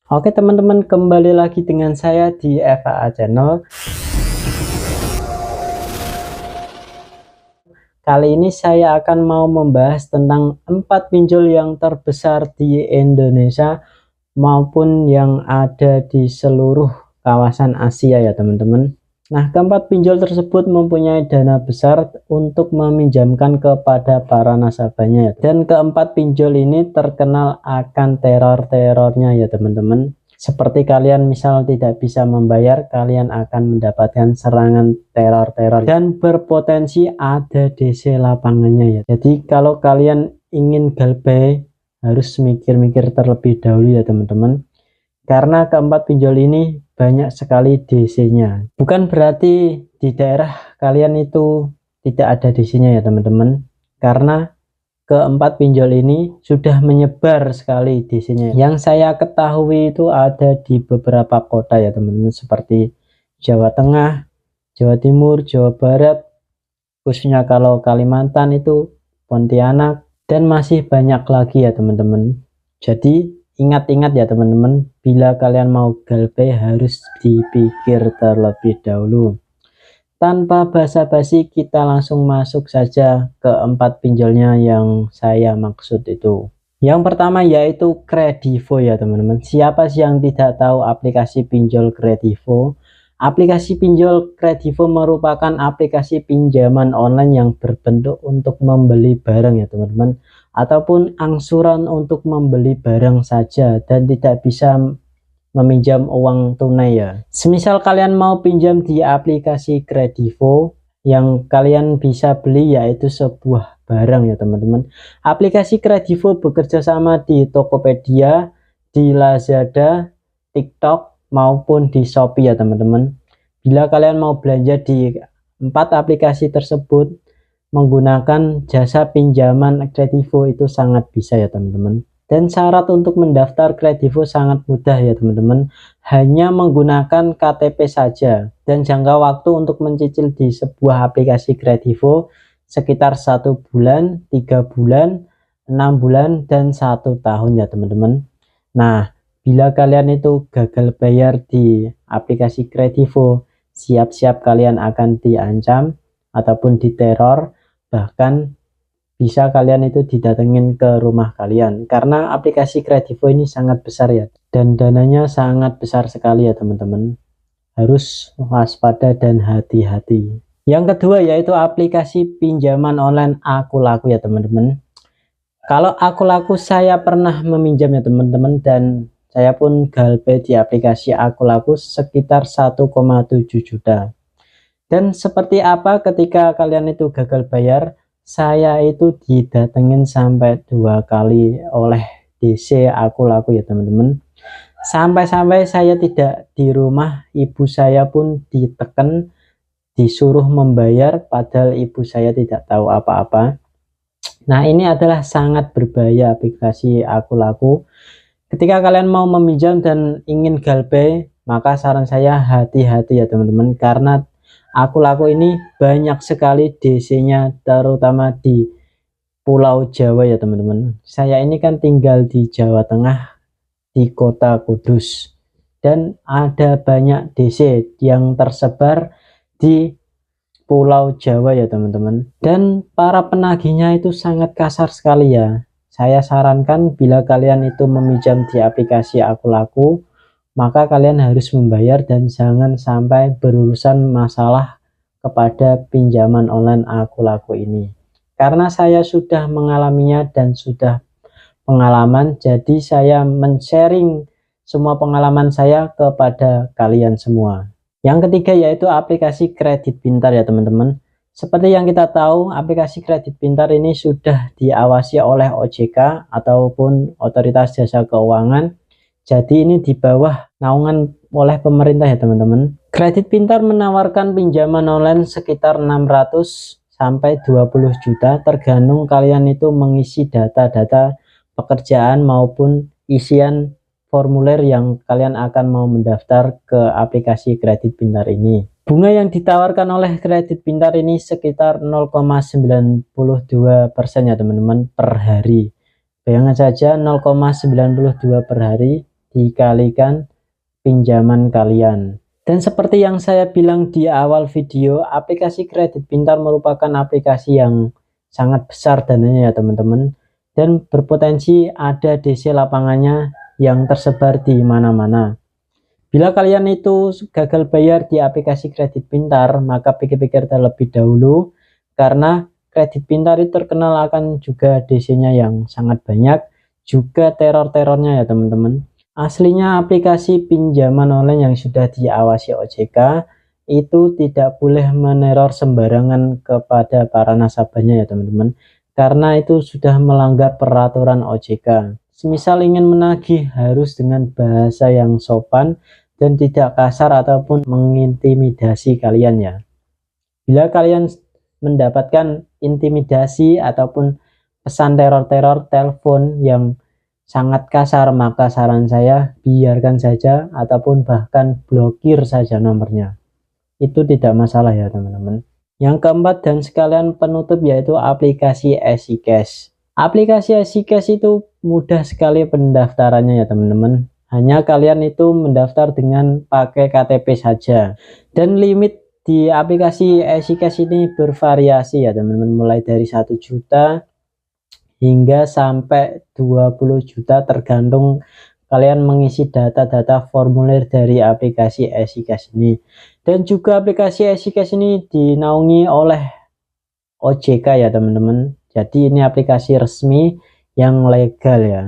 Oke teman-teman, kembali lagi dengan saya di FAA Channel. Kali ini saya akan mau membahas tentang 4 pinjol yang terbesar di Indonesia maupun yang ada di seluruh kawasan Asia ya teman-teman. Nah, keempat pinjol tersebut mempunyai dana besar untuk meminjamkan kepada para nasabahnya. Dan keempat pinjol ini terkenal akan teror-terornya ya teman-teman. Seperti kalian misal tidak bisa membayar, kalian akan mendapatkan serangan teror-teror dan berpotensi ada DC lapangannya ya. Jadi kalau kalian ingin galbay harus mikir-mikir terlebih dahulu ya teman-teman. Karena keempat pinjol ini banyak sekali DC-nya. Bukan berarti di daerah kalian itu tidak ada DC-nya ya teman-teman. Karena keempat pinjol ini sudah menyebar sekali DC-nya. Yang saya ketahui itu ada di beberapa kota ya teman-teman, seperti Jawa Tengah, Jawa Timur, Jawa Barat, khususnya kalau Kalimantan itu Pontianak, dan masih banyak lagi ya teman-teman. Jadi ingat-ingat ya teman-teman, bila kalian mau galbay harus dipikir terlebih dahulu. Tanpa basa-basi kita langsung masuk saja ke 4 pinjolnya yang saya maksud itu. Yang pertama yaitu Kredivo ya teman-teman. Siapa sih yang tidak tahu aplikasi pinjol Kredivo? Aplikasi pinjol Kredivo merupakan aplikasi pinjaman online yang berbentuk untuk membeli barang ya teman-teman, ataupun angsuran untuk membeli barang saja dan tidak bisa meminjam uang tunai ya. Semisal kalian mau pinjam di aplikasi Kredivo, yang kalian bisa beli yaitu sebuah barang ya teman-teman. Aplikasi Kredivo bekerja sama di Tokopedia, di Lazada, TikTok maupun di Shopee ya teman-teman. Bila kalian mau belanja di 4 aplikasi tersebut menggunakan jasa pinjaman Kredivo itu sangat bisa ya teman-teman. Dan syarat untuk mendaftar Kredivo sangat mudah ya teman-teman, hanya menggunakan KTP saja. Dan jangka waktu untuk mencicil di sebuah aplikasi Kredivo sekitar 1 bulan, 3 bulan, 6 bulan, dan 1 tahun ya teman-teman. Nah, bila kalian itu gagal bayar di aplikasi Kredivo, siap-siap kalian akan diancam ataupun diteror, bahkan bisa kalian itu didatengin ke rumah kalian. Karena aplikasi Kredivo ini sangat besar ya, dan dananya sangat besar sekali ya teman-teman. Harus waspada dan hati-hati. Yang kedua yaitu aplikasi pinjaman online Aku Laku ya teman-teman. Kalau Aku Laku saya pernah meminjam ya teman-teman, dan saya pun galbay di aplikasi Aku Laku sekitar 1,7 juta. Dan seperti apa ketika kalian itu gagal bayar? Saya itu didatengin sampai 2 kali oleh DC Aku Laku ya teman-teman. Sampai-sampai saya tidak di rumah, ibu saya pun diteken, disuruh membayar padahal ibu saya tidak tahu apa-apa. Nah, ini adalah sangat berbahaya aplikasi Aku Laku. Ketika kalian mau meminjam dan ingin galbay, maka saran saya hati-hati ya teman-teman, karena Aku Laku ini banyak sekali DC-nya, terutama di Pulau Jawa ya teman-teman. Saya ini kan tinggal di Jawa Tengah, di kota Kudus, dan ada banyak DC yang tersebar di Pulau Jawa ya teman-teman, dan para penagihnya itu sangat kasar sekali ya. Saya sarankan bila kalian itu meminjam di aplikasi Aku Laku, maka kalian harus membayar dan jangan sampai berurusan masalah kepada pinjaman online Aku Laku ini. Karena saya sudah mengalaminya dan sudah pengalaman, jadi saya men-sharing semua pengalaman saya kepada kalian semua. Yang ketiga yaitu aplikasi kredit pintar ya teman-teman. Seperti yang kita tahu, aplikasi kredit pintar ini sudah diawasi oleh OJK ataupun Otoritas Jasa Keuangan. Jadi ini di bawah naungan oleh pemerintah ya teman-teman. Kredit pintar menawarkan pinjaman online sekitar 600 sampai 20 juta tergantung kalian itu mengisi data-data pekerjaan maupun isian formulir yang kalian akan mau mendaftar ke aplikasi kredit pintar ini. Bunga yang ditawarkan oleh kredit pintar ini sekitar 0,92% ya teman-teman per hari. Bayangkan saja 0,92 per hari dikalikan pinjaman kalian. Dan seperti yang saya bilang di awal video, aplikasi kredit pintar merupakan aplikasi yang sangat besar dananya ya teman-teman, dan berpotensi ada DC lapangannya yang tersebar di mana-mana. Bila kalian itu gagal bayar di aplikasi kredit pintar, maka pikir-pikir terlebih dahulu, karena kredit pintar itu terkenal akan juga DC-nya yang sangat banyak, juga teror-terornya ya teman-teman. Aslinya aplikasi pinjaman online yang sudah diawasi OJK itu tidak boleh meneror sembarangan kepada para nasabahnya ya teman-teman, karena itu sudah melanggar peraturan OJK. Semisal ingin menagih harus dengan bahasa yang sopan dan tidak kasar ataupun mengintimidasi kalian ya. Bila kalian mendapatkan intimidasi ataupun pesan teror-teror telepon yang sangat kasar, maka saran saya biarkan saja ataupun bahkan blokir saja nomornya. Itu tidak masalah ya teman-teman. Yang keempat dan sekalian penutup yaitu aplikasi EasyCash. Aplikasi EasyCash itu mudah sekali pendaftarannya ya teman-teman. Hanya kalian itu mendaftar dengan pakai KTP saja. Dan limit di aplikasi EasyCash ini bervariasi ya teman-teman, mulai dari 1 juta hingga sampai 20 juta tergantung kalian mengisi data-data formulir dari aplikasi EasyCash ini. Dan juga aplikasi EasyCash ini dinaungi oleh OJK ya teman-teman. Jadi ini aplikasi resmi yang legal ya.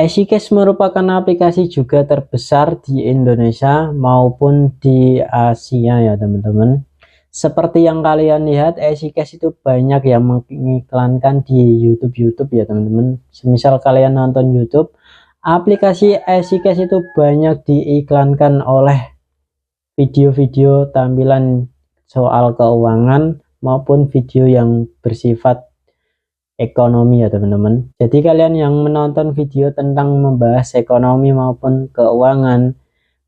EasyCash merupakan aplikasi juga terbesar di Indonesia maupun di Asia ya teman-teman. Seperti yang kalian lihat, EasyCash itu banyak yang mengiklankan di YouTube ya teman-teman. Semisal kalian nonton YouTube, aplikasi EasyCash itu banyak diiklankan oleh video-video tampilan soal keuangan maupun video yang bersifat ekonomi ya teman-teman. Jadi kalian yang menonton video tentang membahas ekonomi maupun keuangan,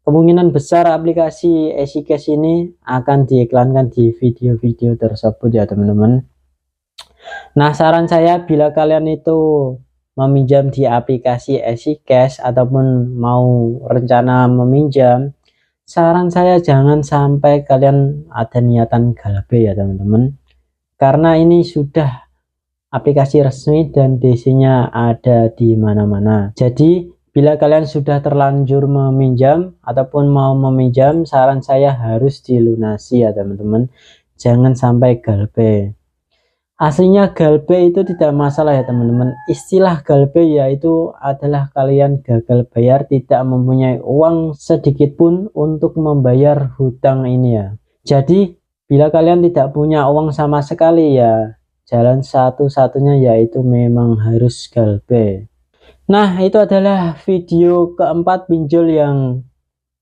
kemungkinan besar aplikasi EasyCash ini akan diiklankan di video-video tersebut ya teman-teman. Nah, saran saya bila kalian itu meminjam di aplikasi EasyCash ataupun mau rencana meminjam, saran saya jangan sampai kalian ada niatan galbe ya teman-teman. Karena ini sudah aplikasi resmi dan DC-nya ada di mana-mana. Jadi bila kalian sudah terlanjur meminjam ataupun mau meminjam, saran saya harus dilunasi ya teman-teman. Jangan sampai galbe. Aslinya galbe itu tidak masalah ya teman-teman. Istilah galbe yaitu adalah kalian gagal bayar, tidak mempunyai uang sedikit pun untuk membayar hutang ini ya. Jadi bila kalian tidak punya uang sama sekali ya, jalan satu-satunya yaitu memang harus galbe. Nah, itu adalah video keempat pinjol yang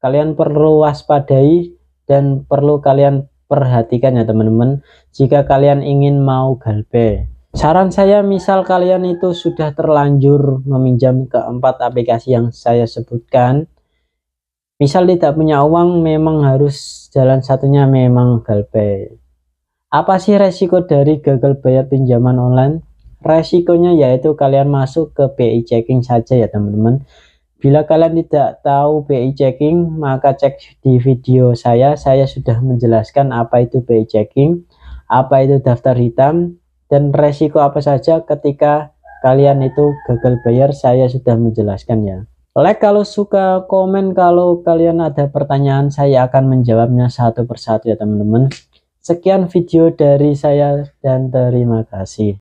kalian perlu waspadai dan perlu kalian perhatikan ya teman-teman jika kalian ingin mau galbe. Saran saya, misal kalian itu sudah terlanjur meminjam keempat aplikasi yang saya sebutkan, misal tidak punya uang, memang harus jalan satunya memang galbe. Apa sih resiko dari gagal bayar pinjaman online? Resikonya yaitu kalian masuk ke BI checking saja ya teman-teman. Bila kalian tidak tahu BI checking, maka cek di video saya sudah menjelaskan apa itu BI checking, apa itu daftar hitam, dan resiko apa saja ketika kalian itu gagal bayar. Saya sudah menjelaskan ya. Like kalau suka, komen kalau kalian ada pertanyaan, saya akan menjawabnya satu persatu ya teman-teman. Sekian video dari saya dan terima kasih.